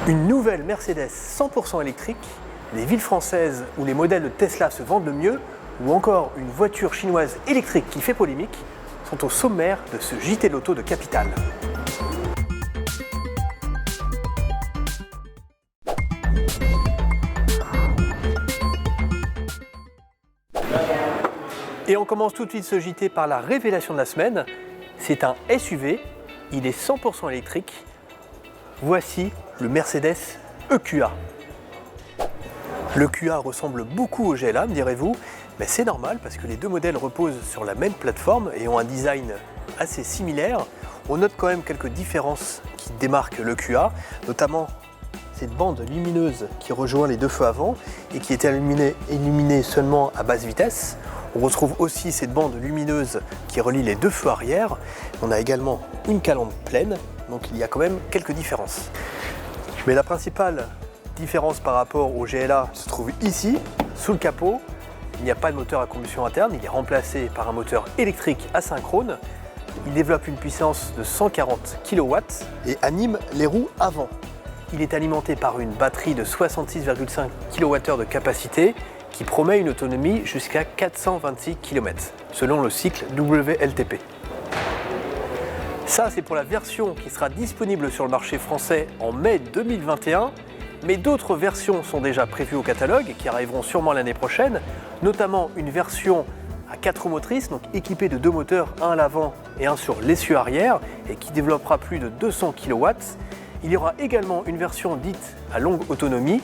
Une nouvelle Mercedes 100% électrique, les villes françaises où les modèles de Tesla se vendent le mieux, ou encore une voiture chinoise électrique qui fait polémique, sont au sommaire de ce JT de l'auto de Capital. Et on commence tout de suite ce JT par la révélation de la semaine. C'est un SUV, il est 100% électrique. Voici le Mercedes EQA. Le QA ressemble beaucoup au GLA, me direz-vous, mais c'est normal parce que les deux modèles reposent sur la même plateforme et ont un design assez similaire. On note quand même quelques différences qui démarquent le QA, notamment cette bande lumineuse qui rejoint les deux feux avant et qui était illuminée seulement à basse vitesse. On retrouve aussi cette bande lumineuse qui relie les deux feux arrière. On a également une calandre pleine, donc il y a quand même quelques différences. Mais la principale différence par rapport au GLA se trouve ici, sous le capot. Il n'y a pas de moteur à combustion interne, il est remplacé par un moteur électrique asynchrone. Il développe une puissance de 140 kW et anime les roues avant. Il est alimenté par une batterie de 66,5 kWh de capacité qui promet une autonomie jusqu'à 426 km, selon le cycle WLTP. Ça, c'est pour la version qui sera disponible sur le marché français en mai 2021, mais d'autres versions sont déjà prévues au catalogue et qui arriveront sûrement l'année prochaine, notamment une version à 4 roues motrices, donc équipée de deux moteurs, un à l'avant et un sur l'essieu arrière, et qui développera plus de 200 kW. Il y aura également une version dite à longue autonomie.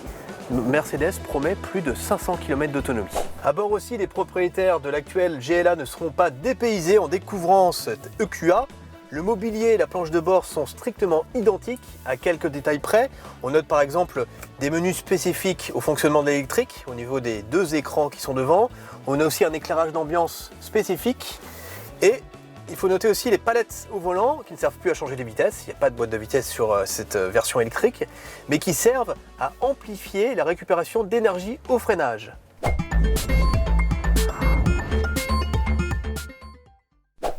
Mercedes promet plus de 500 km d'autonomie. À bord aussi, les propriétaires de l'actuel GLA ne seront pas dépaysés en découvrant cette EQA. Le mobilier et la planche de bord sont strictement identiques à quelques détails près. On note par exemple des menus spécifiques au fonctionnement de l'électrique au niveau des deux écrans qui sont devant. On a aussi un éclairage d'ambiance spécifique et il faut noter aussi les palettes au volant qui ne servent plus à changer les vitesses. Il n'y a pas de boîte de vitesse sur cette version électrique, mais qui servent à amplifier la récupération d'énergie au freinage.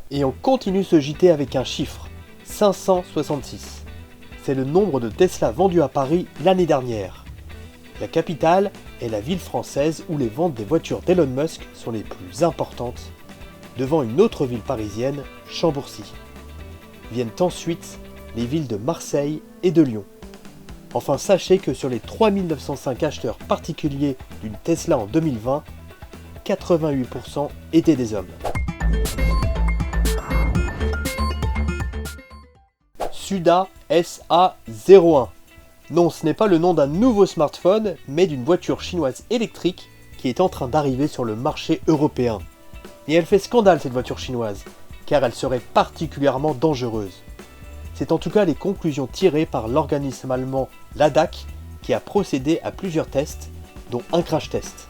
Et on continue ce JT avec un chiffre, 566. C'est le nombre de Tesla vendus à Paris l'année dernière. La capitale est la ville française où les ventes des voitures d'Elon Musk sont les plus importantes, devant une autre ville parisienne, Chambourcy. Viennent ensuite les villes de Marseille et de Lyon. Enfin, sachez que sur les 3905 acheteurs particuliers d'une Tesla en 2020, 88% étaient des hommes. Suda SA01. Non, ce n'est pas le nom d'un nouveau smartphone, mais d'une voiture chinoise électrique qui est en train d'arriver sur le marché européen. Et elle fait scandale cette voiture chinoise, car elle serait particulièrement dangereuse. C'est en tout cas les conclusions tirées par l'organisme allemand l'ADAC qui a procédé à plusieurs tests, dont un crash test.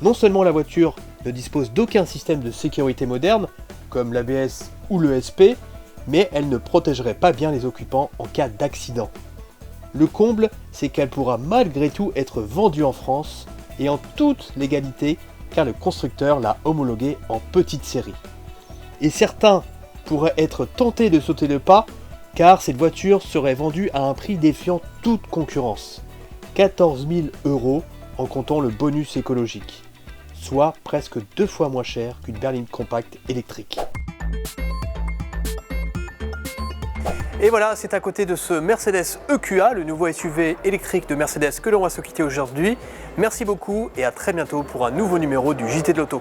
Non seulement la voiture ne dispose d'aucun système de sécurité moderne, comme l'ABS ou l'ESP, mais elle ne protégerait pas bien les occupants en cas d'accident. Le comble, c'est qu'elle pourra malgré tout être vendue en France et en toute légalité car le constructeur l'a homologuée en petite série. Et certains pourraient être tentés de sauter le pas car cette voiture serait vendue à un prix défiant toute concurrence. 14 000 € en comptant le bonus écologique, soit presque 2 fois moins cher qu'une berline compacte électrique. Et voilà, c'est à côté de ce Mercedes EQA, le nouveau SUV électrique de Mercedes que l'on va se quitter aujourd'hui. Merci beaucoup et à très bientôt pour un nouveau numéro du JT de l'Auto.